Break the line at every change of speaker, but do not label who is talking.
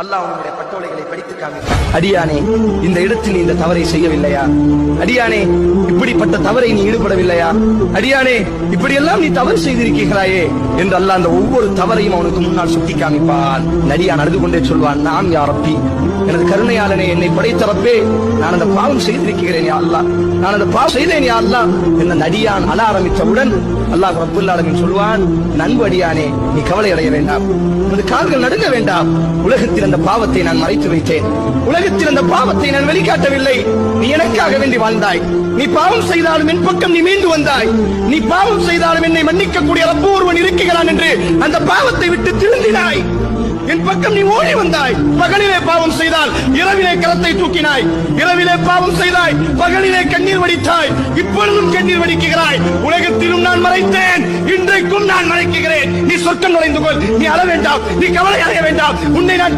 அல்லாஹ் உன்னுடைய பட்டோலைகளை படித்து காமித்தார். அடியானே, இந்த இடத்தில் நீ இந்த தவறை செய்யவில்லையா? அடியானே, இப்படிப்பட்ட தவறை நீ ஈடுபடவில்லையா? அடியானே, இப்படியெல்லாம் நீ தவறு செய்திருக்கிறாயே என்று அல்லாஹ் அந்த ஒவ்வொரு தவறையும் அவனுக்கு முன்னால் சுட்டி காமிப்பான். அடியான் அழுது கொண்டே சொல்வான், நாம் யா ரப்பி, எனது கருணையாளனே, என்னை படைத்த ரப்பே, நான் அந்த பாவம் செய்திருக்கிறேன் யா அல்லாஹ், நான் அந்த பாவம் செய்தேன் யா அல்லாஹ் என்ற நடியான் அழ ஆரம்பித்தவுடன் அல்லாஹ் ரப்புல் ஆலமீன் சொல்வான், நண்பு அடியானே, நீ கவலை அடைய வேண்டாம், உனது கால்கள் நடுங்க வேண்டாம். உலகத்தில் அந்த பாவத்தை நான் மறைத்து வைத்தேன், உலகத்தில் அந்த பாவத்தை நான் வெளிக்காட்டவில்லை. நீ எனக்காக வேண்டி வாழ்ந்தாய். நீ பாவம் செய்தாலும் என் பக்கம் நீ மீண்டு வந்தாய். நீ பாவம் செய்தாலும் என்னை மன்னிக்கக்கூடிய ரப்பு ஒருவன் இருக்கிறான் என்று அந்த பாவத்தை விட்டு திருந்தினாய். என் பக்கம் நீ ஓடி வந்தாய். பகலிலே பாவம் செய்தால் இரவிலே கரத்தை தூக்கினாய். இரவிலே பாவம் செய்தாய், பகலிலே கண்ணீர் வடித்தாய். இப்பொழுதும் கண்ணீர் வடிக்கிறாய். உலகத்திலும் நான் மறைத்தேன், இன்றைக்கும் நான் மறைக்கிறேன். நீ சொர்க்கம் நுழைந்து கொள். நீ அழ வேண்டாம், நீ கவலை அடைய வேண்டாம். உன்னை நான்